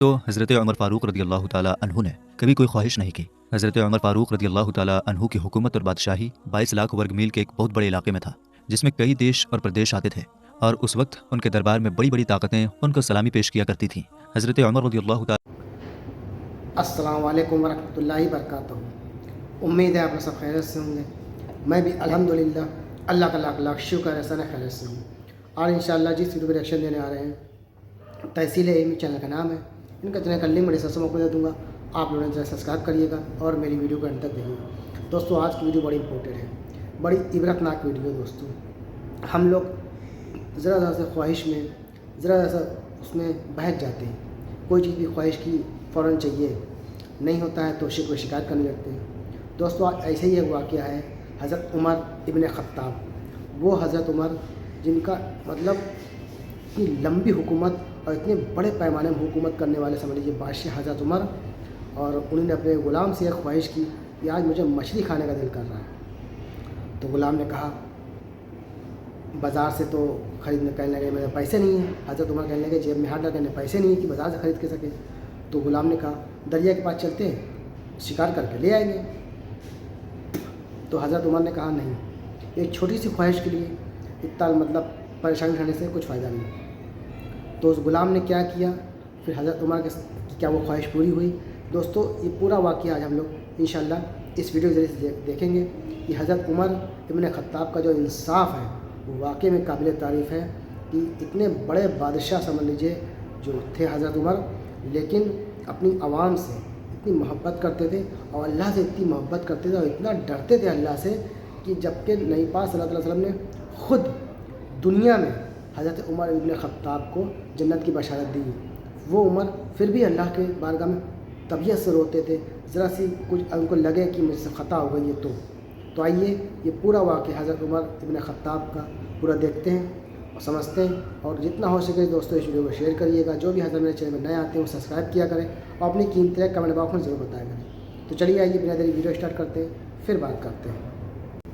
तो हज़रत उमर फ़ारूक रज़ी अल्लाह ताला अन्हु ने कभी कोई ख्वाहिश नहीं की। हज़रत उमर फ़ारूक रज़ी अल्लाह ताला अन्हु की हुकूमत और बादशाही 22 लाख वर्ग मील के एक बहुत बड़े इलाके में था, जिसमें कई देश और प्रदेश आते थे और उस वक्त उनके दरबार में बड़ी बड़ी ताकतें उनको सलामी पेश किया करती थीं। हज़रत उमर रज़ी अल्लाह ताला अस्सलाम वालेकुम वरहमतुल्लाहि वबरकातुहू। उम्मीद है आप लोग सब खैरियत से होंगे। मैं भी अल्हम्दुलिल्लाह अल्लाह का लाख लाख शुक्र है सन खैरियत से हूँ। और इंशाअल्लाह जिस वीडियो पर रिएक्शन देने आ रहे हैं तहसील इल्मी चैनल का नाम है। इनका चैनल का लिंक मैं डिस्क्रिप्शन में दे दूँगा, आप लोगों ने सब्सक्राइब करिएगा और मेरी वीडियो को अंत तक देखिएगा। दोस्तों आज की वीडियो बड़ी इंपॉर्टेंट है, बड़ी इबरतनाक वीडियो है। दोस्तों हम लोग ज़रा सा ख्वाहिश में ज़रा सा उसमें बहक जाते हैं। कोई चीज़ की ख्वाहिश की फ़ौरन चाहिए, नहीं होता है तो कोई शिकायत करने लगते हैं। दोस्तों आज ऐसे ही एक वाक़या है हज़रत उमर इब्न ख़त्ताब। वो हज़रत उमर जिनका मतलब इतनी लंबी हुकूमत और इतने बड़े पैमाने में हुकूमत करने वाले समझ लीजिए बादशाह हज़रत उमर, और उन्होंने अपने ग़ुलाम से एक ख्वाहिश की कि आज मुझे मछली खाने का दिल कर रहा है। तो ग़ुलाम ने कहा बाज़ार से तो ख़रीदने कहने लगे मेरे पैसे नहीं हैं। हज़रत उमर कहने लगे जेब में हाथ डालने पैसे नहीं है कि बाज़ार से ख़रीद के सके। तो ग़ुलाम ने कहा दरिया के पास चलते हैं, शिकार करके ले आएंगे। तो हज़रत उमर ने कहा नहीं, एक छोटी सी ख्वाहिश के लिए इतना मतलब परेशानी उठाने से कुछ फ़ायदा नहीं। तो उस ग़ुलाम ने क्या किया, फिर हज़रत उमर के क्या वो ख्वाहिश पूरी हुई। दोस्तों ये पूरा वाक़या आज हम लोग इंशाअल्लाह इस वीडियो के ज़रिए से देखेंगे कि हज़रत उमर इब्न ख़त्ताब का जो इंसाफ है वो वाकई में काबिल तारीफ़ है कि इतने बड़े बादशाह समझ लीजिए जो थे हज़रत उमर, लेकिन अपनी आवाम से इतनी मोहब्बत करते थे और अल्लाह से इतनी मोहब्बत करते थे और इतना डरते थे अल्लाह से कि जबकि नबी पाक सल्लल्लाहु अलैहि वसल्लम ने ख़ुद दुनिया में हज़रत उमर इब्न ख़त्ताब को जन्नत की बशारत दी, वो उमर फिर भी अल्लाह के बारगाह में तबीयत से रोते थे, ज़रा सी कुछ उनको लगे कि मुझसे ख़ता हो गई है। तो आइए ये पूरा वाक़या हज़रत उमर इब्न ख़त्ताब का पूरा देखते हैं और समझते हैं। और जितना हो सके दोस्तों इस वीडियो को शेयर करिएगा। जो भी हज़रत मेरे चैनल में नए आते हैं वो सब्सक्राइब किया करें और अपनी कीमती राय कमेंट बॉक्स में ज़रूर बताया करें। तो चलिए आइए बिना देरी वीडियो स्टार्ट करते हैं, फिर बात करते हैं।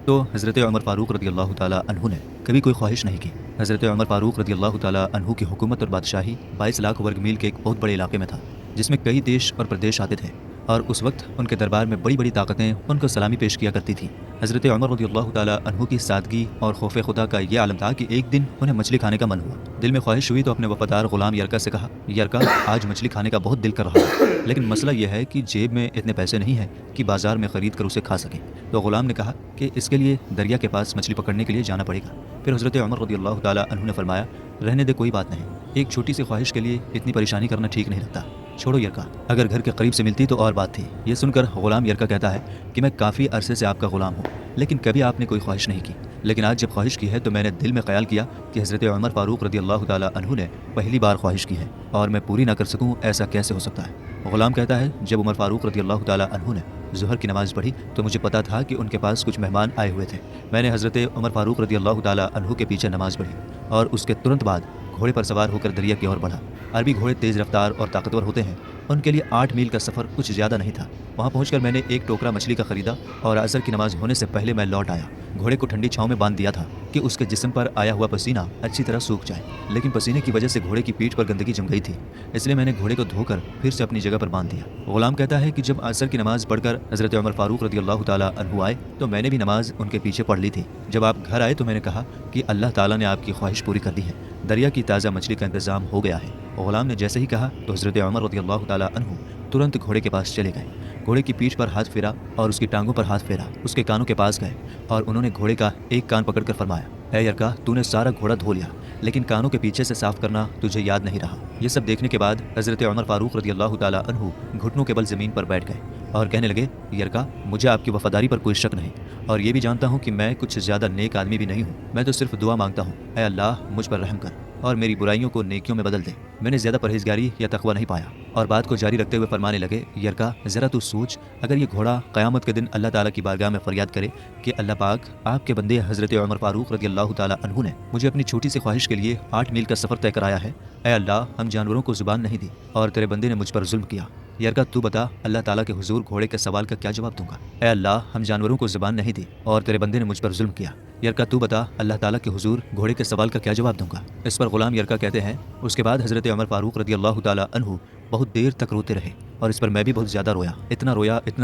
तो हज़रत उमर फ़ारूक रज़ी अल्लाह ताला अन्हु ने कभी कोई ख्वाहिश नहीं की। हज़रत उमर फ़ारूक रज़ी अल्लाह ताला अन्हु की हुकूमत और बादशाही 22 लाख वर्ग मील के एक बहुत बड़े इलाके में था, जिसमें कई देश और प्रदेश आते थे और उस वक्त उनके दरबार में बड़ी बड़ी ताकतें उनको सलामी पेश किया करती थीं। हज़रत उमर रज़ी अल्लाह ताला अन्हु की सादगी और खौफ खुदा का ये आलम था कि एक दिन उन्हें मछली खाने का मन हुआ। दिल में ख्वाहिश हुई तो अपने वफादार ग़ुलाम यरका से कहा, यरका आज मछली खाने का बहुत दिल कर रहा है, लेकिन मसला यह है कि जेब में इतने पैसे नहीं हैं कि बाज़ार में ख़रीद कर उसे खा सकें। तो ग़ुलाम ने कहा कि इसके लिए दरिया के पास मछली पकड़ने के लिए जाना पड़ेगा। फिर हज़रत उमर रज़ी अल्लाह ताला अन्हु ने फरमाया, रहने दे, कोई बात नहीं, एक छोटी सी ख्वाहिश के लिए इतनी परेशानी करना ठीक नहीं लगता, छोड़ो यरका, अगर घर के करीब से मिलती तो और बात थी। ये सुनकर ग़ुलाम यरका कहता है कि मैं काफ़ी अरसे से आपका ग़ुलाम हूँ, लेकिन कभी आपने कोई ख्वाहिश नहीं की, लेकिन आज जब ख्वाहिश की है तो मैंने दिल में ख्याल किया कि हज़रत उमर फ़ारूक रज़ी अल्लाह ताला अन्हु ने पहली बार ख्वाहिश की है और मैं पूरी ना कर सकूँ, ऐसा कैसे हो सकता है। ग़ुलाम कहता है, जब उमर फ़ारूक रज़ी अल्लाह ताला अन्हु ने ज़ुहर की नमाज़ पढ़ी तो मुझे पता था कि उनके पास कुछ मेहमान आए हुए थे। मैंने हज़रत उमर फ़ारूक रज़ी अल्लाह ताला अन्हु के पीछे नमाज़ पढ़ी और उसके तुरंत बाद घोड़े पर सवार होकर दरिया की ओर बढ़ा। अरबी घोड़े तेज़ रफ्तार और ताकतवर होते हैं, उनके लिए 8 मील का सफ़र कुछ ज़्यादा नहीं था। वहाँ पहुँचकर मैंने एक टोकरा मछली का ख़रीदा और असर की नमाज़ होने से पहले मैं लौट आया। घोड़े को ठंडी छाँव में बांध दिया था कि उसके जिस्म पर आया हुआ पसीना अच्छी तरह सूख जाए, लेकिन पसीने की वजह से घोड़े की पीठ पर गंदगी जम गई थी, इसलिए मैंने घोड़े को धोकर फिर से अपनी जगह पर बांध दिया। ग़ुलाम कहता है कि जब असर की नमाज़ पढ़कर हज़रत उमर फ़ारूक रज़ी अल्लाह ताला अन्हु आए तो मैंने भी नमाज़ उनके पीछे पढ़ ली थी। जब आप घर आए तो मैंने कहा कि अल्लाह ताला ने आपकी ख्वाहिश पूरी कर दी है, दरिया की ताज़ा मछली का इंतज़ाम हो गया है। ग़ुलाम ने जैसे ही कहा तो हज़रत उमर रज़ी अल्लाह ताला अन्हु तुरंत घोड़े के पास चले गए। घोड़े की पीठ पर हाथ फेरा और उसकी टांगों पर हाथ फेरा, उसके कानों के पास गए और उन्होंने घोड़े का एक कान पकड़कर फरमाया, ऐ यरका, तूने सारा घोड़ा धो लिया, लेकिन कानों के पीछे से साफ करना तुझे याद नहीं रहा। ये सब देखने के बाद हज़रत उमर फ़ारूक रज़ी अल्लाह ताला अन्हु घुटनों के बल ज़मीन पर बैठ गए और कहने लगे, यरका, मुझे आपकी वफ़ादारी पर कोई शक नहीं और ये भी जानता हूँ कि मैं कुछ ज़्यादा नेक आदमी भी नहीं हूँ। मैं तो सिर्फ दुआ मांगता हूँ, ऐ अल्लाह मुझ पर रहम कर और मेरी बुराइयों को नेकियों में बदल दे। मैंने ज़्यादा परहेजगारी या तक़वा नहीं पाया। और बात को जारी रखते हुए फरमाने लगे, यरका, ज़रा तू सोच, अगर ये घोड़ा क़यामत के दिन अल्लाह ताला की बारगाह में फ़रियाद करे कि अल्लाह पाक, आपके बंदे हज़रत उमर फ़ारूक रज़ी अल्लाह ताला अन्हु ने मुझे अपनी छोटी सी ख्वाहिश के लिए 8 मील का सफ़र तय कराया है, ऐ अल्लाह, हम जानवरों को ज़ुबान नहीं दी और तेरे बंदे ने मुझ पर जुल्म किया। यरका, तू बता, अल्लाह ताला के हुजूर घोड़े के सवाल का क्या जवाब दूंगा। ऐ अल्लाह, हम जानवरों को ज़ुबान नहीं दी और तेरे बंदे ने मुझ पर जुल्म किया। यरका, तू बता, अल्लाह ताला के हुजूर घोड़े के सवाल का क्या जवाब दूंगा। इस पर ग़ुलाम यरका कहते हैं, उसके बाद हज़रत उमर फ़ारूक रज़ी अल्लाह ताला अन्हु बहुत देर तक रोते रहे और इस पर मैं भी बहुत ज़्यादा रोया, इतना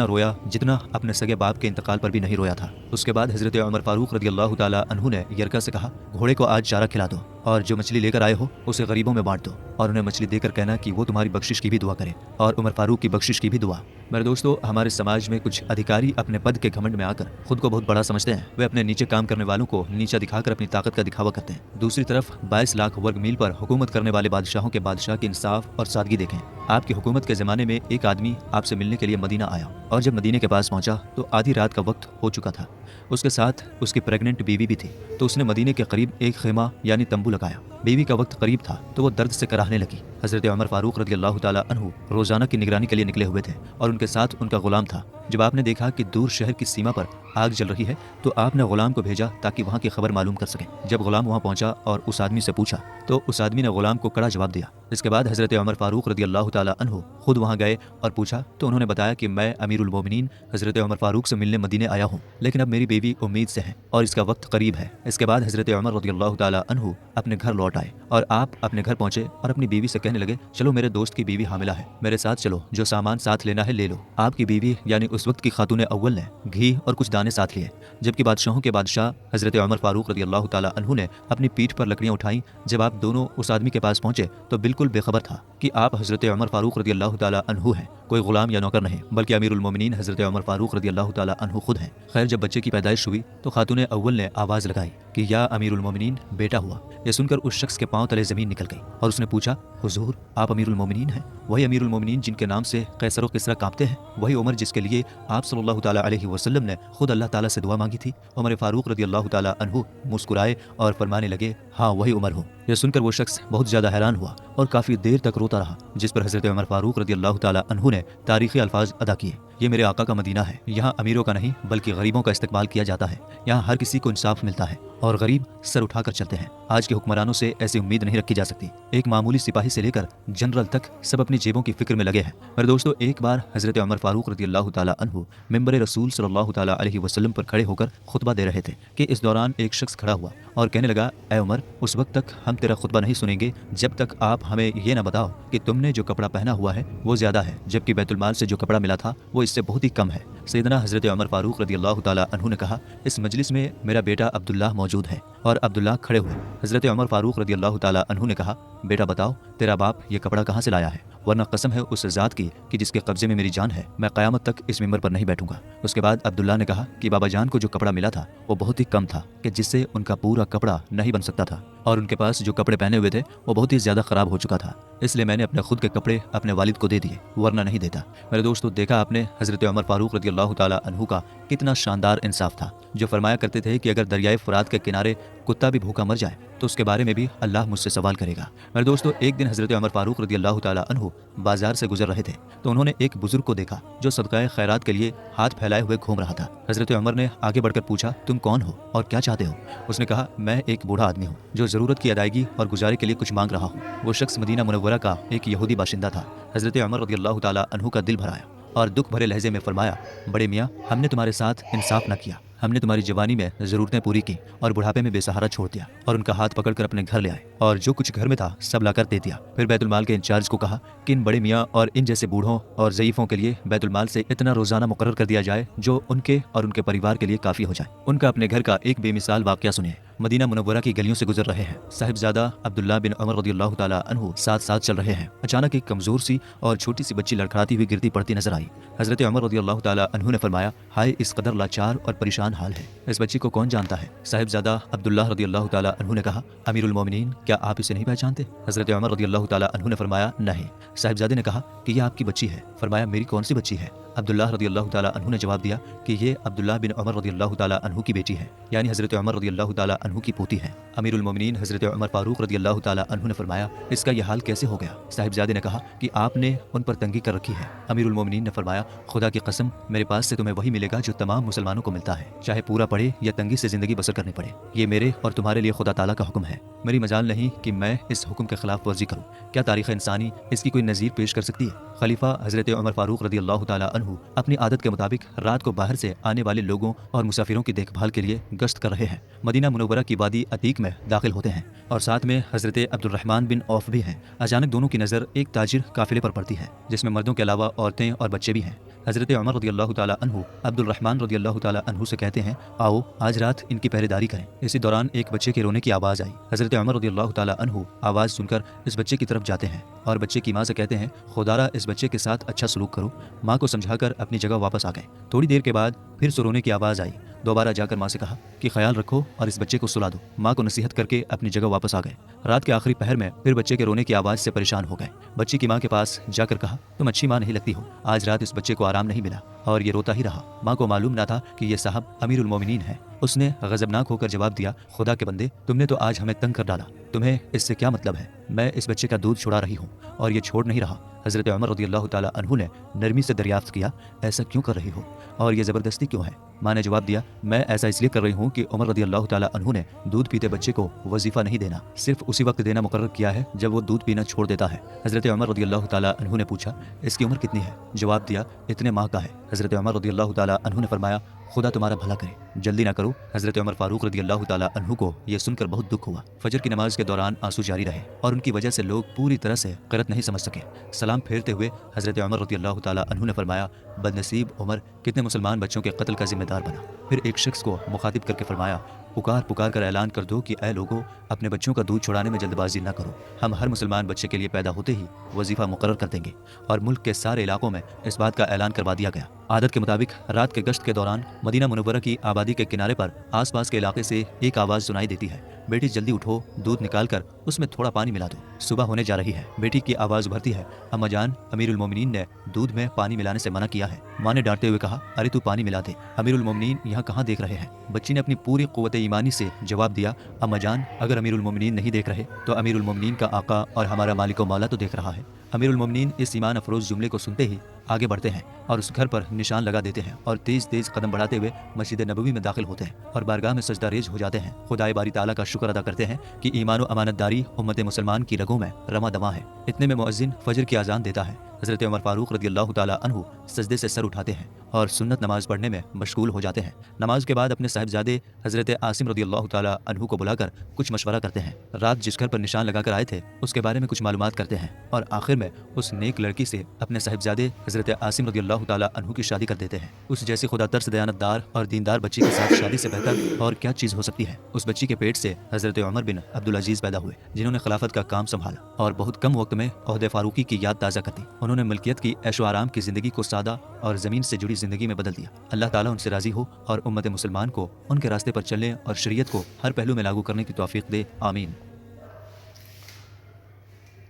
रोया जितना अपने सगे बाप के इंतकाल पर भी नहीं रोया था। उसके बाद हज़रत उमर फारूक रज़ियल्लाहु ताला अन्हु ने यरका से कहा, घोड़े को आज चारा खिला दो और जो मछली लेकर आए हो उसे गरीबों में बांट दो और उन्हें मछली देकर कहना कि वो तुम्हारी बख्शिश की भी दुआ करे और उमर फारूक की बख्शिश की भी दुआ। मेरे दोस्तों, हमारे समाज में कुछ अधिकारी अपने पद के घमंड में आकर खुद को बहुत बड़ा समझते हैं। वे अपने नीचे काम करने वालों को नीचा दिखाकर अपनी ताकत का दिखावा करते हैं। दूसरी तरफ 22 लाख वर्ग मील पर हुकूमत करने वाले बादशाहों के बादशाह की इंसाफ और सादगी देखें। आपकी हुकूमत के ज़माने में एक आदमी आपसे मिलने के लिए मदीना आया और जब मदीने के पास पहुंचा तो आधी रात का वक्त हो चुका था। उसके साथ उसकी प्रेग्नेंट बीवी भी थी, तो उसने मदीने के करीब एक खेमा यानी तंबू लगाया। बीवी का वक्त करीब था तो वो दर्द से कराहने लगी। हज़रत उमर फारूक रज़ियल्लाहु ताला अन्हु रोज़ाना की निगरानी के लिए निकले हुए थे और उनके साथ उनका गुलाम था। जब आपने देखा कि दूर शहर की सीमा पर आग जल रही है तो आपने गुलाम को भेजा ताकि वहाँ की खबर मालूम कर सके। जब गुलाम वहाँ पहुँचा और उस आदमी से पूछा तो उस आदमी ने गुलाम को कड़ा जवाब दिया। इसके बाद हज़रत उमर फारूक रज़ियल्लाहु ताला अन्हु खुद वहाँ गए और पूछा तो उन्होंने बताया कि मैं अमीरुल मोमिनीन हज़रत उमर फारूक से मिलने मदीने आया हूँ, लेकिन अब मेरी बीवी उम्मीद से है और इसका वक्त करीब है। इसके बाद हज़रत उमर रज़ियल्लाहु ताला अन्हु अपने घर लौट आए और आप अपने घर पहुँचे और अपनी बीवी से कहने लगे, चलो मेरे दोस्त की बीवी हामिला है, मेरे साथ चलो, जो सामान साथ लेना है ले लो। आपकी बीवी यानी उस वक्त की खातून अव्वल ने घी और कुछ दाने साथ लिए, जबकि बादशाहों के बादशाह हज़रत उमर फारूक रज़ियल्लाहु ताला अन्हु ने अपनी पीठ पर लकड़ियाँ उठाई। जब आप दोनों उस आदमी के पास पहुँचे तो बिल्कुल बेखबर था कि आप हज़रत उमर फारूक रज़ियल्लाहु ताला अन्हु हैं, कोई गुलाम या नौकर नहीं, बल्कि अमीरुल मोमिनीन हज़रत उमर फारूक रज़ियल्लाहु ताला अन्हु खुद हैं। खैर, जब बच्चे की पैदाइश हुई तो खातून अव्वल ने आवाज़ लगाई कि या अमीरुल मोमिनीन, बेटा हुआ। यह सुनकर उस शख्स के पांव तले ज़मीन निकल गई और उसने पूछा, हुजूर आप अमीरुल मोमिनीन हैं? वही अमीरुल मोमिनीन जिनके नाम से कैसर व किसरा कांपते हैं, वही उमर जिसके लिए आप सल्लल्लाहु ताला अलैहि वसल्लम ने खुद अल्लाह ताला से दुआ मांगी थी। उमर फारूक रज़ियल्लाहु ताला अन्हु मुस्कुराए और फरमाने लगे, हाँ वही उमर हो। यह सुनकर वो शख्स बहुत ज़्यादा हैरान हुआ और काफ़ी देर तक रोता रहा, जिस पर हज़रत उमर फारूक रज़ियल्लाहु ताला अन्हु ने तारीख़ी अल्फाज अदा किए, ये मेरे आका का मदीना है, यहाँ अमीरों का नहीं बल्कि गरीबों का इस्तकबाल किया जाता है, यहाँ हर किसी को इंसाफ मिलता है और गरीब सर उठाकर चलते हैं। आज के हुक्मरानों से ऐसी उम्मीद नहीं रखी जा सकती। एक मामूली सिपाही से लेकर जनरल तक सब अपनी जेबों की फिक्र में लगे हैं। मेरे दोस्तों, एक बार हज़रत उमर फारूक रज़ियल्लाहु ताला अन्हु मिंबर रसूल सल्लल्लाहु ताला अलैहि वसल्लम पर खड़े होकर खुतबा दे रहे थे कि इस दौरान एक शख्स खड़ा हुआ और कहने लगा, ऐ उमर, उस वक्त तक हम तेरा खुतबा नहीं सुनेंगे जब तक आप हमें ये न बताओ कि तुमने जो कपड़ा पहना हुआ है वो ज़्यादा है, जबकि बैतुल माल से जो कपड़ा मिला था वो इससे बहुत ही कम है। सैयदना हज़रत उमर फारूक रज़ियल्लाहु ताला अन्हु ने कहा, इस मजलिस में मेरा बेटा अब्दुल्लाह मौजूद है, और अब्दुल्लाह खड़े हुए। हज़रत उमर फारूक रज़ियल्लाहु ताला अन्हु ने कहा, बेटा बताओ तेरा बाप ये कपड़ा कहाँ से लाया है, वरना कसम है उस ज़ात की कि जिसके कब्जे में मेरी जान है, मैं क़यामत तक इस मिंबर पर नहीं बैठूंगा। उसके बाद अब्दुल्लाह ने कहा कि बाबा जान को जो कपड़ा मिला था वो बहुत ही कम था कि जिससे उनका पूरा कपड़ा नहीं बन सकता था, और उनके पास जो कपड़े पहने हुए थे वो बहुत ही ज़्यादा ख़राब हो चुका था, इसलिए मैंने अपने खुद के कपड़े अपने वालिद को दे दिए, वरना नहीं देता। मेरे दोस्तों, देखा आपने हज़रत उमर फारूक रज़ियल्लाहु ताला अन्हु का कितना शानदार इंसाफ था, जो फरमाया करते थे कि अगर दरियाए फ़ुरात के किनारे कुत्ता भी भूखा मर जाए तो उसके बारे में भी अल्लाह मुझसे सवाल करेगा। मेरे दोस्तों, एक दिन हज़रत उमर फारूक रज़ियल्लाहु ताला अन्हु बाजार से गुजर रहे थे तो उन्होंने एक बुजुर्ग को देखा जो सदक़ाए खैरात के लिए हाथ फैलाए हुए घूम रहा था। हज़रत उमर ने आगे बढ़कर पूछा, तुम कौन हो और क्या चाहते हो? उसने कहा, मैं एक बूढ़ा आदमी हूँ जो ज़रूरत की अदायगी और गुजारे के लिए कुछ मांग रहा हूँ। वो शख्स मदीना मुनव्वरा का एक यहूदी बाशिंदा था। हज़रत उमर रज़ियल्लाहु ताला अन्हु का दिल भर आया और दुख भरे लहजे में फरमाया, बड़े मियाँ, हमने तुम्हारे साथ इंसाफ न किया, हमने तुम्हारी जवानी में ज़रूरतें पूरी की और बुढ़ापे में बेसहारा छोड़ दिया, और उनका हाथ पकड़कर अपने घर ले आए और जो कुछ घर में था सब लाकर दे दिया। फिर बैतुल माल के इंचार्ज को कहा कि इन बड़े मियाँ और इन जैसे बूढ़ों और ज़ईफ़ों के लिए बैतुल माल से इतना रोज़ाना मुकर्रर कर दिया जाए जो उनके और उनके परिवार के लिए काफ़ी हो जाए। उनका अपने घर का एक बेमिसाल वाक़या सुनिए। मदीना मुनव्वरा की गलियों से गुजर रहे हैं। साहिबजादा अब्दुल्लाह बिन उमर रज़ियल्लाहु ताला अन्हु साथ साथ चल रहे हैं। अचानक एक कमज़ोर सी और छोटी सी बच्ची लड़खड़ाती हुई गिरती पड़ती नजर आई। हज़रत उमर रज़ियल्लाहु ताला अन्हु ने फरमाया, हाय इस कदर लाचार और परेशान हाल है, इस बच्ची को कौन जानता है? साहिबजादा अब्दुल्लाह रज़ियल्लाहु ताला अन्हु ने कहा, अमीरुल मोमिनीन, क्या आप इसे नहीं पहचानते? हज़रत उमर रज़ियल्लाहु ताला अन्हु ने फरमाया, नहीं। साहिबजादे ने कहा कि यह आपकी बच्ची है। फरमाया, मेरी कौन सी बच्ची है? अब्दुल्लाह रज़ियल्लाहु ताला अन्हु ने जवाब दिया कि ये अब्दुल्लाह बिन उमर रज़ियल्लाहु ताला अन्हु की बेटी है, यानी हज़रत उमर रज़ियल्लाहु ताला अन्हु की पोती है। अमीरुल मोमिनीन हज़रत उमर फारूक रज़ियल्लाहु ताला अन्हु ने फरमाया, इसका यह हाल कैसे हो गया? साहिबजादे ने कहा कि आपने उन पर तंगी कर रखी है। अमीरुल मोमिनीन ने फरमाया, खुदा की कसम, मेरे पास से तुम्हें वही मिलेगा जो तमाम मुसलमानों को मिलता है, चाहे पूरा पड़े या तंगी से ज़िंदगी बसर करनी पड़े। ये मेरे और तुम्हारे लिए खुदा ताला का हुक्म है, मेरी मजाल नहीं कि मैं इस हुक्म के खिलाफ वर्जी करूँ। क्या तारीख़ इंसानी इसकी कोई नज़ीर पेश कर सकती है? खलीफा हज़रत उमर फ़ारूक रदी अल्लाह ताला अन्हु अपनी आदत के मुताबिक रात को बाहर से आने वाले लोगों और मुसाफिरों की देखभाल के लिए गश्त कर रहे हैं। मदीना मुनव्वरा की वादी अतीक में दाखिल होते हैं और साथ में हज़रत अब्दुर्रहमान बिन औफ भी हैं। अचानक दोनों की नज़र एक ताजिर काफिले पर पड़ती है जिसमें मर्दों के अलावा औरतें और बच्चे भी हैं। हज़रत उमर रदी अल्लाह ताला अन्हु अब्दुर्रहमान रदी अल्लाह ताला अन्हु से कहते हैं, आओ आज रात इनकी पहरेदारी करें। इसी दौरान एक बच्चे के रोने की आवाज़ आई। हज़रत उमर रदी अल्लाह ताला अन्हु आवाज़ सुनकर इस बच्चे की तरफ जाते हैं और बच्चे की माँ से कहते हैं, खुदारा इस बच्चे के साथ अच्छा सलूक करो। माँ को समझाकर अपनी जगह वापस आ गए। थोड़ी देर के बाद फिर से रोने की आवाज़ आई। दोबारा जाकर माँ से कहा कि ख्याल रखो और इस बच्चे को सुला दो। माँ को नसीहत करके अपनी जगह वापस आ गए। रात के आखिरी पहर में फिर बच्चे के रोने की आवाज़ से परेशान हो गए। बच्ची की माँ के पास जाकर कहा, तुम अच्छी माँ नहीं लगती हो, आज रात इस बच्चे को आराम नहीं मिला और ये रोता ही रहा। माँ को मालूम ना था कि ये साहब अमीरुल मोमिनीन है। उसने गजबनाक होकर जवाब दिया, खुदा के बंदे, तुमने तो आज हमें तंग कर डाला, तुम्हें इससे क्या मतलब है? मैं इस बच्चे का दूध छुड़ा रही हूँ और ये छोड़ नहीं रहा। हज़रत उमर रज़ी अल्लाह ताला अन्हु ने नरमी से दरियाफ्त किया, ऐसा क्यों कर रही हो और ये ज़बरदस्ती क्यों है? माँ ने जवाब दिया, मैं ऐसा इसलिए कर रही हूँ कि उमर रज़ी अल्लाह ताला अन्हु ने दूध पीते बच्चे को वजीफ़ा नहीं देना, सिर्फ उसी वक्त देना मुकर्रर किया है जब वो दूध पीना छोड़ देता है। हज़रत उमर रज़ी अल्लाह ताला अन्हु ने पूछा, इसकी उम्र कितनी है? जवाब दिया, इतने माह का है। हज़रत उमर रज़ी अल्लाह ताला अन्हु ने फरमाया, खुदा तुम्हारा भला करे, जल्दी ना करो। हज़रत उमर फ़ारूक रज़ी अल्लाह ताला अन्हु को यह सुनकर बहुत दुख हुआ। फजर की नमाज के दौरान आंसू जारी रहे और उनकी वजह से लोग पूरी तरह से क़िरात नहीं समझ सके। सलाम फेरते हुए हज़रत उमर रज़ी अल्लाह ताला अन्हु ने फरमाया, बदनसीब उमर कितने मुसलमान बच्चों के कत्ल का जिम्मेदार बना। फिर एक शख्स को मुखातिब करके फरमाया, पुकार पुकार कर ऐलान कर दो कि ऐ लोगों, अपने बच्चों का दूध छुड़ाने में जल्दबाजी न करो। हम हर मुसलमान बच्चे के लिए पैदा होते ही वजीफ़ा मुकर्रर कर देंगे। और मुल्क के सारे इलाकों में इस बात का ऐलान करवा दिया गया। आदत के मुताबिक रात के गश्त के दौरान मदीना मुनव्वरा की आबादी के किनारे पर आसपास के इलाके से एक आवाज़ सुनाई देती है, बेटी जल्दी उठो, दूध निकाल कर उसमें थोड़ा पानी मिला दो, सुबह होने जा रही है। बेटी की आवाज़ उभरती है, अम्मा जान, अमीरुल मोमिनीन ने दूध में पानी मिलाने से मना किया है। माँ ने डांटते हुए कहा, अरे तू पानी मिला दे, अमीरुल मोमिनीन यहाँ कहाँ देख रहे हैं? बच्ची ने अपनी पूरी क़ुव्वत ईमानी से जवाब दिया, अम्मा जान, अगर अमीरुल मोमिनीन नहीं देख रहे तो अमीरुल मोमिनीन का आका और हमारा मालिक व मौला तो देख रहा है। अमीरुल मोमिनीन इस ईमान अफरोज़ जुमले को सुनते ही आगे बढ़ते हैं और उस घर पर निशान लगा देते हैं और तेज़ तेज़ कदम बढ़ाते हुए मस्जिद नबवी में दाखिल होते हैं और बारगाह में सजदा रेज हो जाते हैं। खुदाए बारी ताला का शुक्र अदा करते हैं कि ईमान व अमानतदारी उम्मत मुसलमान की रगों में रमा दमा है। इतने में मुअज्जिन फजर की आज़ान देता है। हज़रत उमर फ़ारूक रज़ी अल्लाह ताला अन्हु सजदे से सर उठाते हैं और सुन्नत नमाज पढ़ने में मशगूल हो जाते हैं। नमाज के बाद अपने साहिबजादे हज़रत आसिम रज़ी अल्लाह ताला अन्हु को बुलाकर कुछ मशवरा करते हैं। रात जिस घर पर निशान लगाकर आए थे उसके बारे में कुछ मालूमात करते हैं और आखिर में उस नेक लड़की से अपने साहिबजादे हज़रत आसिम रज़ी अल्लाह ताला अन्हु की शादी कर देते हैं। उस जैसी खुदा तरस दयानतदार और दीनदार बच्ची के साथ शादी से बेहतर और क्या चीज़ हो सकती है। उस बच्ची के पेट से हज़रत उमर बिन अब्दुल अजीज़ पैदा हुए, जिन्होंने खिलाफत का काम संभाला और बहुत कम वक्त में ओहदे फारूकी की याद ताज़ा कर दी। उन्होंने मिल्कियत की ऐशो आराम की ज़िंदगी को सादा और ज़मीन से जुड़ी ज़िंदगी में बदल दिया। अल्लाह ताला उनसे राज़ी हो और उम्मत मुसलमान को उनके रास्ते पर चलने और शरीयत को हर पहलू में लागू करने की तौफीक दे, आमीन।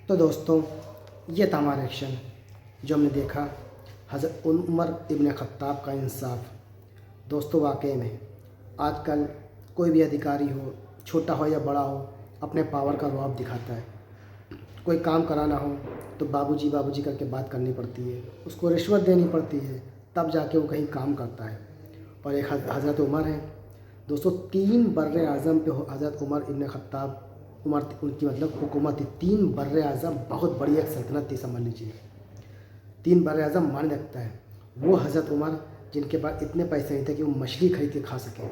तो दोस्तों, ये था हमारा एक्शन जो हमने देखा, हज़रत उमर इब्न ख़त्ताब का इंसाफ। दोस्तों, वाकई में आजकल कोई भी अधिकारी हो, छोटा हो या बड़ा हो, अपने पावर का रुआब दिखाता है। कोई काम कराना हो तो बाबूजी बाबूजी करके बात करनी पड़ती है, उसको रिश्वत देनी पड़ती है, तब जाके वो कहीं काम करता है। और एक हज़रत उमर है दोस्तों, 3 बर्रे आज़म पे हज़रत उमर इब्न ख़त्ताब उमर उनकी मतलब हुकूमत थी। 3 बर्रे आज़म बहुत बड़ी एक सल्तनत थी, समझ लीजिए। 3 बर्रे आज़म माने रखता है वो हज़रत उमर, जिनके पास इतने पैसे नहीं थे कि वो मछली खरीद के खा सकें।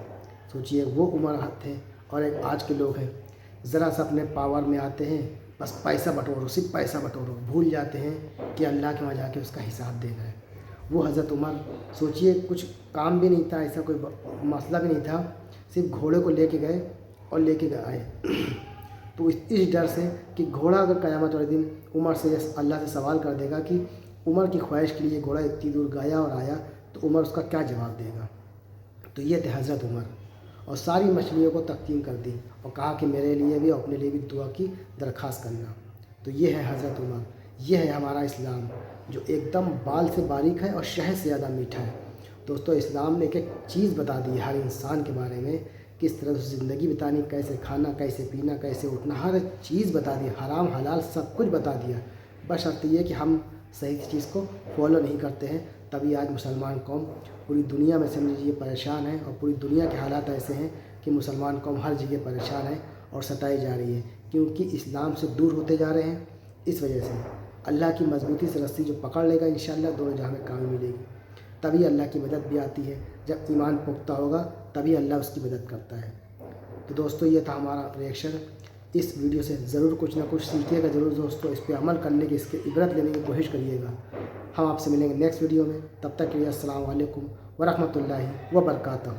सोचिए, वो उमर थे और एक आज के लोग हैं, ज़रा सा अपने पावर में आते हैं, बस पैसा बटोरो, सिर्फ पैसा बटोरो, भूल जाते हैं कि अल्लाह के वहाँ जाके उसका हिसाब देना है। वो हज़रत उमर, सोचिए, कुछ काम भी नहीं था, ऐसा कोई मसला भी नहीं था, सिर्फ घोड़े को लेके गए और लेके आए। तो इस डर से कि घोड़ा अगर क़यामत वाले दिन उमर से अल्लाह से सवाल कर देगा कि उमर की ख्वाहिश के लिए घोड़ा इतनी दूर गया और आया, तो उमर उसका क्या जवाब देगा। तो ये थे हज़रत उमर, और सारी मछलियों को तक़सीम कर दी और कहा कि मेरे लिए भी और अपने लिए भी दुआ की दरख्वास्त करना। तो ये है हज़रत उमर, ये है हमारा इस्लाम जो एकदम बाल से बारीक है और शहद से ज़्यादा मीठा है। दोस्तों, इस्लाम ने एक एक चीज़ बता दी हर इंसान के बारे में, किस तरह से ज़िंदगी बितानी, कैसे खाना, कैसे पीना, कैसे उठना, हर चीज़ बता दी, हराम हलाल सब कुछ बता दिया। बस शर्त ये कि हम सही चीज़ को फॉलो नहीं करते हैं, तभी आज मुसलमान कौम पूरी दुनिया में समझ लीजिए परेशान है, और पूरी दुनिया के हालात ऐसे हैं कि मुसलमान कौम हर जगह परेशान है और सताई जा रही है, क्योंकि इस्लाम से दूर होते जा रहे हैं। इस वजह से اللہ کی مضبوطی سے رسی جو پکڑ لے گا انشاءاللہ دونوں جہاں میں کامیابی ملے گی. تبھی اللہ کی مدد بھی آتی ہے. جب ایمان پختہ ہوگا تبھی اللہ اس کی مدد کرتا ہے. تو دوستو یہ تھا ہمارا ریئیکشن. اس ویڈیو سے ضرور کچھ نہ کچھ سیکھیے گا ضرور دوستو. اس پہ عمل کرنے کی، اس کے عبرت لینے کی کوشش کریے گا. ہم آپ سے ملیں گے نیکسٹ ویڈیو میں. تب تک کے لیے السلام علیکم ورحمۃ اللہ وبرکاتہ.